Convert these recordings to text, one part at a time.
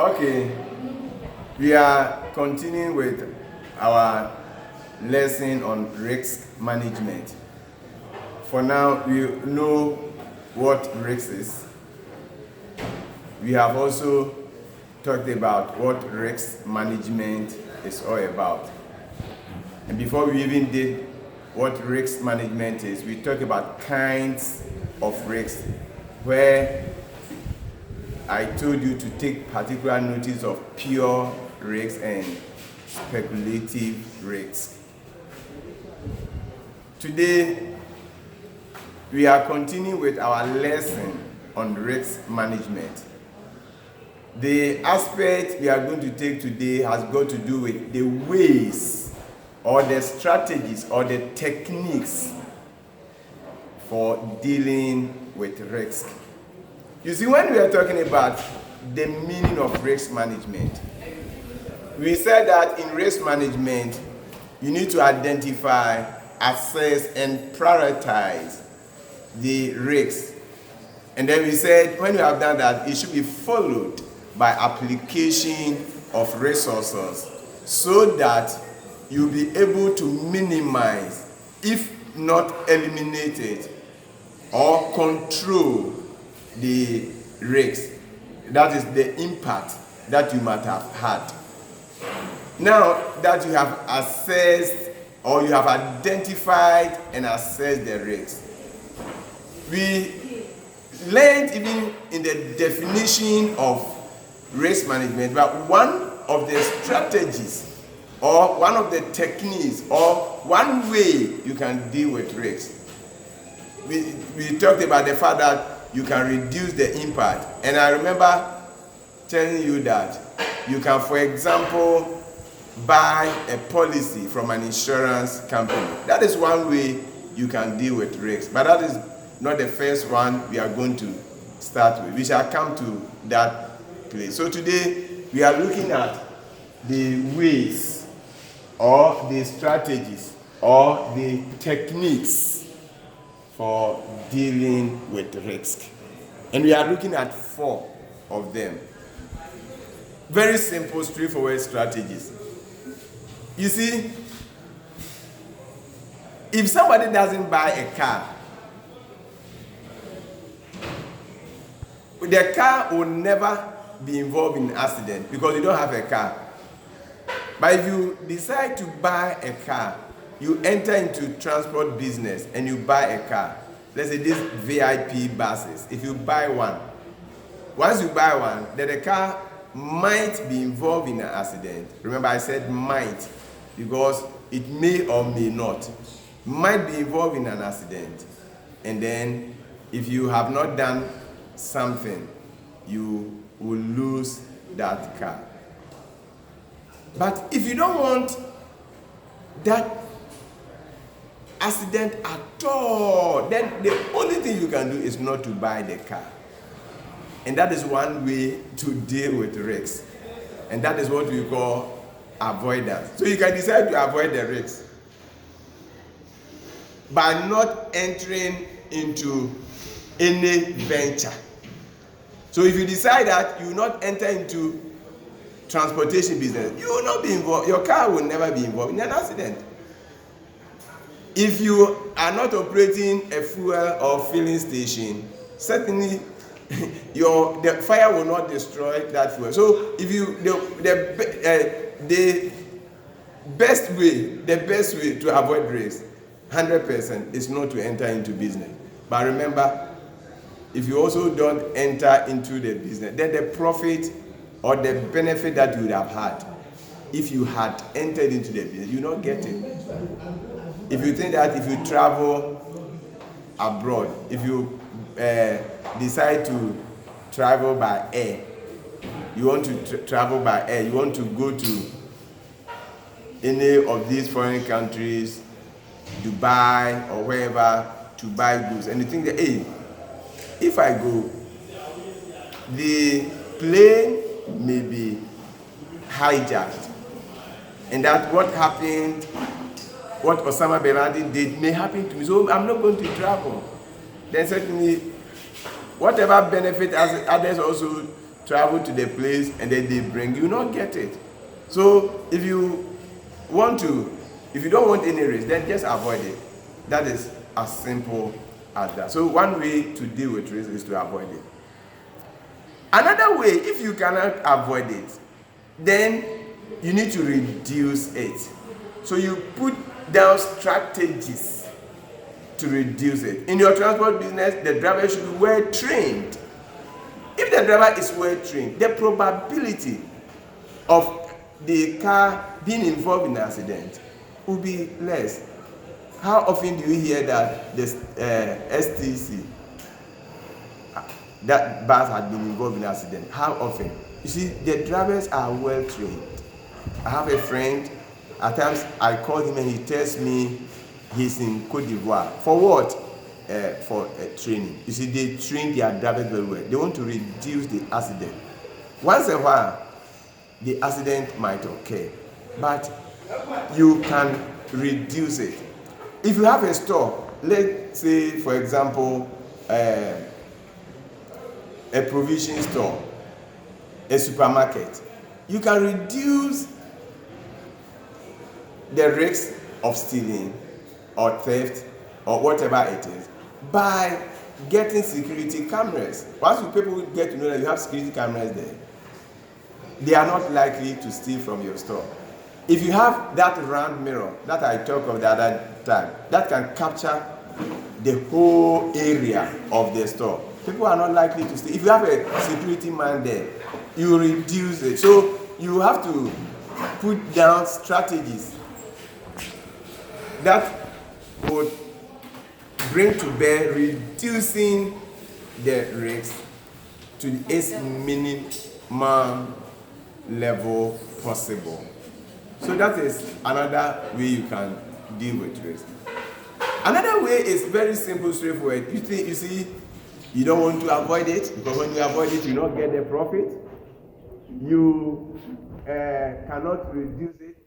Okay, we are continuing with our lesson on risk management. For now, we know what risk is. We have also talked about what risk management is all about. And before we even did what risk management is, we talked about kinds of risks, where I told you to take particular notice of pure risks and speculative risks. Today, we are continuing with our lesson on risk management. The aspect we are going to take today has got to do with the ways or the strategies or the techniques for dealing with risk. You see, when we are talking about the meaning of risk management, we said that in risk management, you need to identify, assess, and prioritize the risks. And then we said, when you have done that, it should be followed by application of resources so that you'll be able to minimize, if not eliminate it, or control the risks. That is the impact that you might have had. Now that you have assessed or you have identified and assessed the risks, we learned even in the definition of risk management, but one of the strategies or one of the techniques or one way you can deal with risk. We talked about the fact that you can reduce the impact. And I remember telling you that you can, for example, buy a policy from an insurance company. That is one way you can deal with risk. But that is not the first one we are going to start with. We shall come to that place. So today we are looking at the ways or the strategies or the techniques for dealing with risk. And we are looking at 4 of them. Very simple, straightforward strategies. You see, if somebody doesn't buy a car, the car will never be involved in an accident because you don't have a car. But if you decide to buy a car, you enter into transport business and you buy a car. Let's say these VIP buses. If you buy one, once you buy one, then the car might be involved in an accident. Remember, I said might because it may or may not. Might be involved in an accident. And then if you have not done something, you will lose that car. But if you don't want that accident at all, then the only thing you can do is not to buy the car. And that is one way to deal with risks. And that is what we call avoidance. So you can decide to avoid the risks by not entering into any venture. So if you decide that you will not enter into transportation business, you will not be involved, your car will never be involved in an accident. If you are not operating a fuel or filling station, certainly the fire will not destroy that fuel. So if you the best way to avoid risk, 100%, is not to enter into business. But remember, if you also don't enter into the business, then the profit or the benefit that you would have had if you had entered into the business, you will not get it. If you think that if you travel abroad, if you decide to travel by air, you want to travel by air, you want to go to any of these foreign countries, Dubai or wherever, to buy goods, and you think that, hey, if I go, the plane may be hijacked, and that what happened, what Osama bin Laden did may happen to me, so I'm not going to travel. Then certainly, whatever benefit as others also travel to the place and then they bring you, not get it. So if you don't want any risk, then just avoid it. That is as simple as that. So one way to deal with risk is to avoid it. Another way, if you cannot avoid it, then you need to reduce it. So you put down strategies to reduce it. In your transport business, the driver should be well trained. If the driver is well trained, the probability of the car being involved in an accident will be less. How often do you hear that the STC, that bus has been involved in an accident? How often? You see, the drivers are well trained. I have a friend, at times I call him and he tells me he's in Côte d'Ivoire. For what? For training. You see, they train their drivers very well. They want to reduce the accident. Once in a while, the accident might occur, but you can reduce it. If you have a store, let's say, for example, a provision store, a supermarket, you can reduce the risk of stealing or theft or whatever it is by getting security cameras. Once people get to know that you have security cameras there, they are not likely to steal from your store. If you have that round mirror that I talked of the other time, that can capture the whole area of the store, people are not likely to steal. If you have a security man there, you reduce it. So you have to put down strategies that would bring to bear reducing the risk to its minimum level possible. So that is another way you can deal with risk. Another way is very simple, straightforward. You see, you don't want to avoid it, because when you avoid it, you don't get the profit. You cannot reduce it.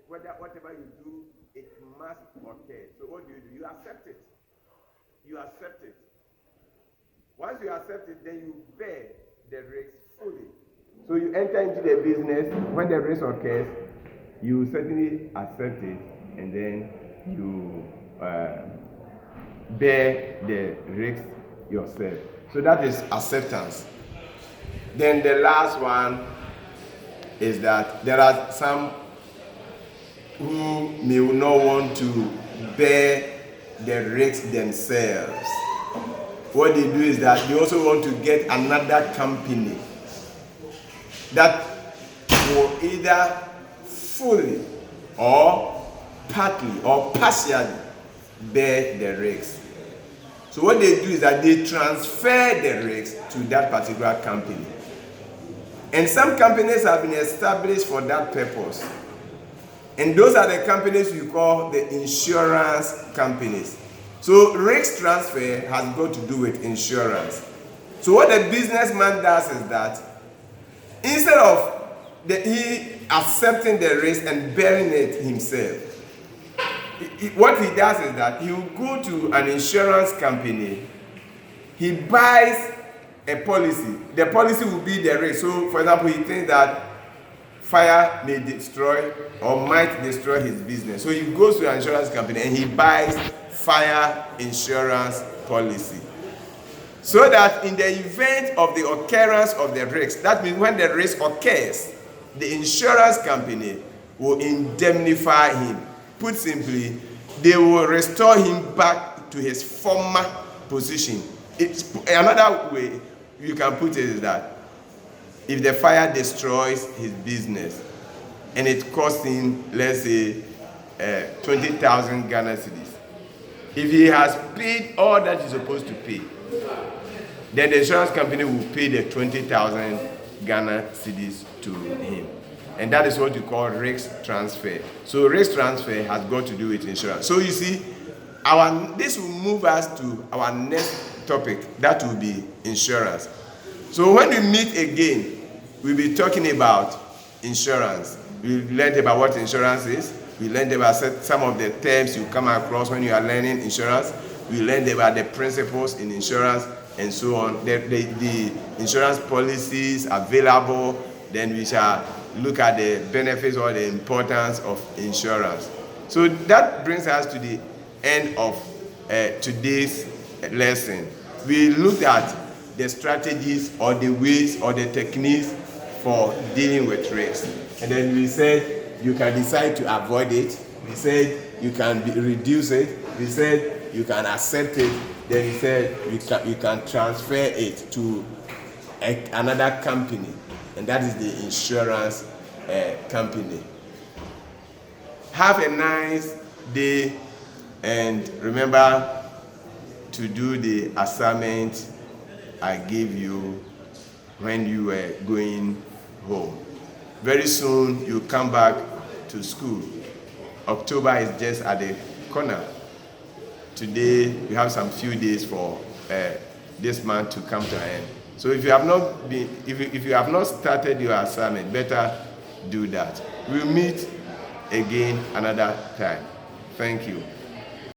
Whatever you do, it must occur. So what do? You accept it. You accept it. Once you accept it, then you bear the risk fully. So you enter into the business. When the risk occurs, you certainly accept it, and then you bear the risk yourself. So that is acceptance. Then the last one is that there are some who may not want to bear the risk themselves. What they do is that they also want to get another company that will either fully or partly or partially bear the risk. So what they do is that they transfer the risk to that particular company. And some companies have been established for that purpose. And those are the companies we call the insurance companies. So risk transfer has got to do with insurance. So what the businessman does is that instead of he accepting the risk and bearing it himself, what he does is that he will go to an insurance company, he buys a policy. The policy will be the risk. So, for example, he thinks that fire may destroy or might destroy his business. So he goes to an insurance company and he buys fire insurance policy. So that in the event of the occurrence of the risk, that means when the risk occurs, the insurance company will indemnify him. Put simply, they will restore him back to his former position. It's another way you can put it is that if the fire destroys his business and it costs him, let's say, 20,000 Ghana cedis, if he has paid all that he's supposed to pay, then the insurance company will pay the 20,000 Ghana cedis to him. And that is what you call risk transfer. So risk transfer has got to do with insurance. So you see, this will move us to our next topic. That will be insurance. So when we meet again, we'll be talking about insurance. We learned about what insurance is. We learned about some of the terms you come across when you are learning insurance. We learned about the principles in insurance. and so on. The insurance policies available. Then we shall look at the benefits or the importance of insurance. So that brings us to the end of today's lesson. We looked at the strategies or the ways or the techniques for dealing with risk. And then we said you can decide to avoid it. We said you can reduce it. We said you can accept it. Then we said you can transfer it to another company, and that is the insurance company. Have a nice day, and remember to do the assignment I gave you when you were going home. Very soon you come back to school. October is just at the corner. Today we have some few days for this month to come to an end. So if you have not been, if you have not started your assignment, better do that. We'll meet again another time. Thank you.